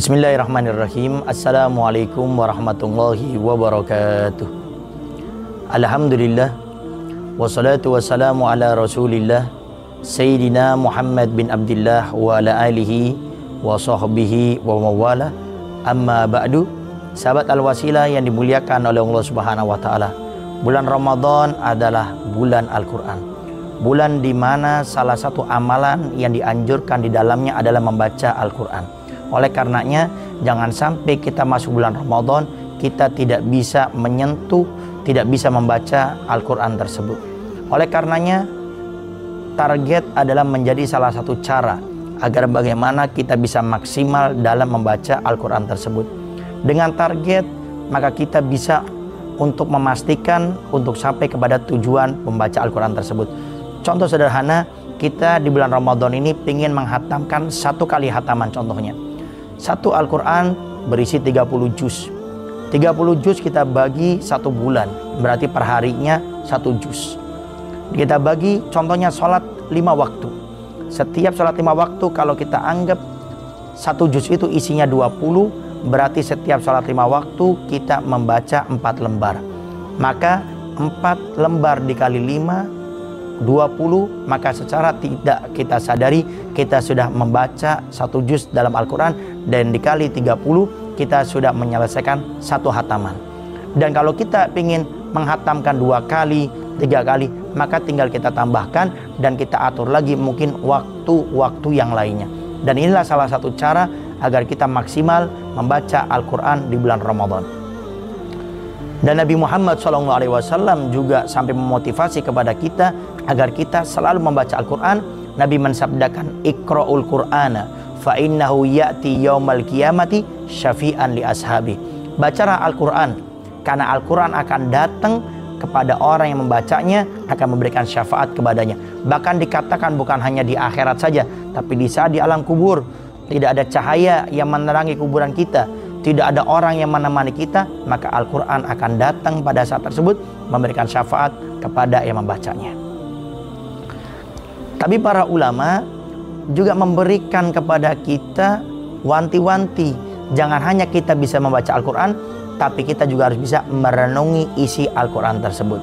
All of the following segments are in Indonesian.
Bismillahirrahmanirrahim. Assalamualaikum warahmatullahi wabarakatuh. Alhamdulillah, wassalatu wassalamu ala rasulillah Sayyidina Muhammad bin Abdullah wa ala alihi wa sahbihi wa mawala. Amma ba'du. Sahabat Al-Wasilah yang dimuliakan oleh Allah Subhanahu wa taala. Bulan Ramadan adalah bulan Al-Qur'an. Bulan di mana salah satu amalan yang dianjurkan di dalamnya adalah membaca Al-Qur'an. Oleh karenanya, jangan sampai kita masuk bulan Ramadan, kita tidak bisa menyentuh, tidak bisa membaca Al-Quran tersebut. Oleh karenanya, target adalah menjadi salah satu cara agar bagaimana kita bisa maksimal dalam membaca Al-Quran tersebut. Dengan target, maka kita bisa untuk memastikan untuk sampai kepada tujuan membaca Al-Quran tersebut. Contoh sederhana, kita di bulan Ramadan ini ingin menghatamkan satu kali hataman contohnya. Satu Al-Quran berisi 30 juz. 30 juz kita bagi satu bulan, berarti perharinya 1 juz. Kita bagi contohnya sholat 5 waktu. Setiap sholat 5 waktu kalau kita anggap 1 juz itu isinya 20, berarti setiap sholat 5 waktu kita membaca 4 lembar. Maka 4 lembar dikali 5 20, maka secara tidak kita sadari kita sudah membaca 1 juz dalam Al-Quran, dan dikali 30 kita sudah menyelesaikan satu hataman. Dan kalau kita ingin menghatamkan 2 kali, 3 kali, maka tinggal kita tambahkan dan kita atur lagi mungkin waktu-waktu yang lainnya. Dan inilah salah satu cara agar kita maksimal membaca Al-Quran di bulan Ramadan. Dan Nabi Muhammad SAW juga sampai memotivasi kepada kita agar kita selalu membaca Al-Quran. Nabi mensabdakan, Iqra'ul Qur'ana fa innahu ya'ti yaumal qiyamati syafi'an li ashabi. Bacalah Al-Quran, karena Al-Quran akan datang kepada orang yang membacanya, akan memberikan syafaat kepadanya. Bahkan dikatakan bukan hanya di akhirat saja, tapi di saat di alam kubur tidak ada cahaya yang menerangi kuburan kita, tidak ada orang yang menemani kita, maka Al-Quran akan datang pada saat tersebut memberikan syafaat kepada yang membacanya. Tapi para ulama juga memberikan kepada kita wanti-wanti. Jangan hanya kita bisa membaca Al-Quran, tapi kita juga harus bisa merenungi isi Al-Quran tersebut.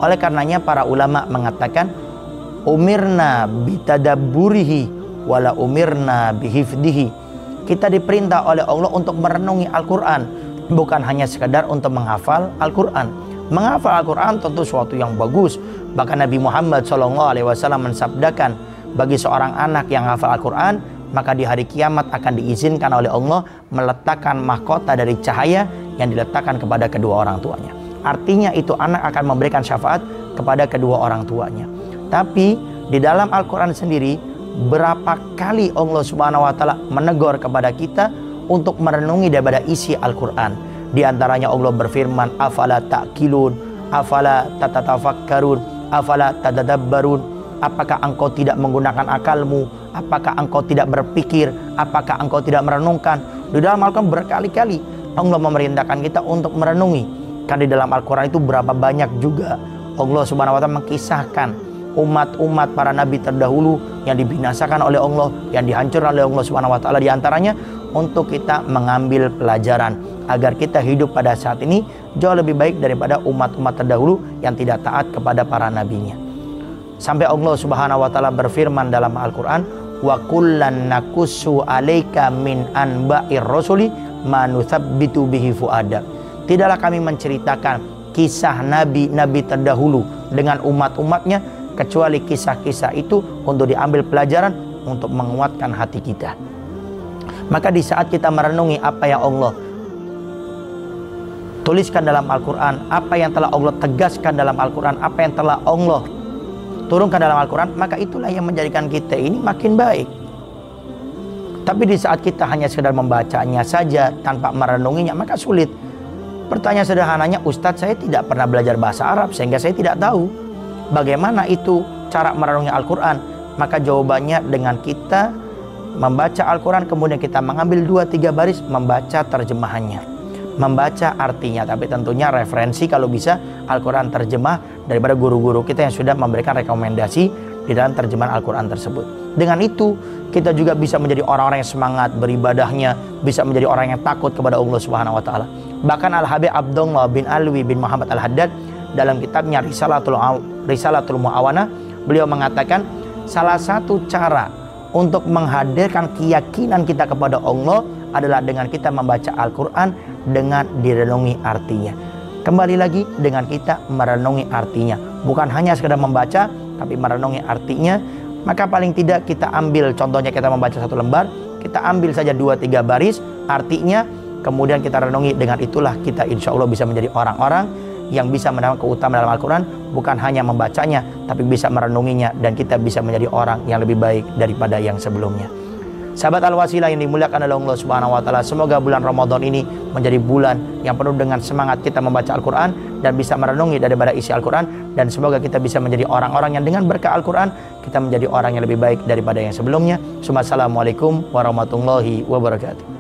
Oleh karenanya para ulama mengatakan, umirna bitadabburihi wala umirna bihifdihi. Kita diperintah oleh Allah untuk merenungi Al-Quran, bukan hanya sekedar untuk menghafal Al-Quran. Menghafal Al-Quran tentu suatu yang bagus. Bahkan Nabi Muhammad SAW mensabdakan, bagi seorang anak yang hafal Al-Quran, maka di hari kiamat akan diizinkan oleh Allah meletakkan mahkota dari cahaya yang diletakkan kepada kedua orang tuanya. Artinya itu anak akan memberikan syafaat kepada kedua orang tuanya. Tapi di dalam Al-Quran sendiri, berapa kali Allah Subhanahu wa taala menegur kepada kita untuk merenungi daripada isi Al-Quran. Di antaranya Allah berfirman, afala ta'qilun, afala tatatafakkarun, afala tadadabbarun. Apakah engkau tidak menggunakan akalmu? Apakah engkau tidak berpikir? Apakah engkau tidak merenungkan? Di dalam Al-Quran berkali-kali Allah memerintahkan kita untuk merenungi. Karena di dalam Al-Quran itu berapa banyak juga Allah Subhanahu wa taala mengisahkan umat-umat para nabi terdahulu yang dibinasakan oleh Allah, yang dihancurkan oleh Allah Subhanahu wa taala. Di antaranya untuk kita mengambil pelajaran agar kita hidup pada saat ini jauh lebih baik daripada umat-umat terdahulu yang tidak taat kepada para nabinya. Sampai Allah Subhanahu wa taala berfirman dalam Al-Qur'an, wa kullan naqussu 'alaika min anba'ir rasuli ma nuthabbitu bihi fu'adak. Tidaklah kami menceritakan kisah nabi-nabi terdahulu dengan umat-umatnya, kecuali kisah-kisah itu untuk diambil pelajaran untuk menguatkan hati kita. Maka di saat kita merenungi apa yang Allah tuliskan dalam Al-Quran, apa yang telah Allah tegaskan dalam Al-Quran, apa yang telah Allah turunkan dalam Al-Quran, maka itulah yang menjadikan kita ini makin baik. Tapi di saat kita hanya sekedar membacanya saja tanpa merenunginya, maka sulit. Pertanyaan sederhananya, Ustadz, saya tidak pernah belajar bahasa Arab sehingga saya tidak tahu bagaimana itu cara merenungi Al-Quran. Maka jawabannya dengan kita membaca Al-Quran, kemudian kita mengambil 2-3 baris, membaca terjemahannya, membaca artinya. Tapi tentunya referensi kalau bisa Al-Quran terjemah daripada guru-guru kita yang sudah memberikan rekomendasi di dalam terjemahan Al-Quran tersebut. Dengan itu kita juga bisa menjadi orang-orang yang semangat beribadahnya, bisa menjadi orang yang takut kepada Allah Subhanahu wa taala. Bahkan Al-Habib Abdullah bin Alwi bin Muhammad Al-Haddad dalam kitabnya Risalatul Mu'awana, beliau mengatakan salah satu cara untuk menghadirkan keyakinan kita kepada Allah adalah dengan kita membaca Al-Quran dengan direnungi artinya. Kembali lagi dengan kita merenungi artinya, bukan hanya sekedar membaca tapi merenungi artinya. Maka paling tidak kita ambil contohnya, kita membaca satu lembar, kita ambil saja 2-3 baris artinya, kemudian kita renungi. Dengan itulah kita insya Allah bisa menjadi orang-orang yang bisa mendapatkan keutamaan dalam Al-Quran, bukan hanya membacanya tapi bisa merenunginya, dan kita bisa menjadi orang yang lebih baik daripada yang sebelumnya. Sahabat Al-Wasilah yang dimuliakan oleh Allah Subhanahu wa taala, semoga bulan Ramadan ini menjadi bulan yang penuh dengan semangat kita membaca Al-Quran dan bisa merenungi daripada isi Al-Quran, dan semoga kita bisa menjadi orang-orang yang dengan berkah Al-Quran kita menjadi orang yang lebih baik daripada yang sebelumnya. Assalamualaikum warahmatullahi wabarakatuh.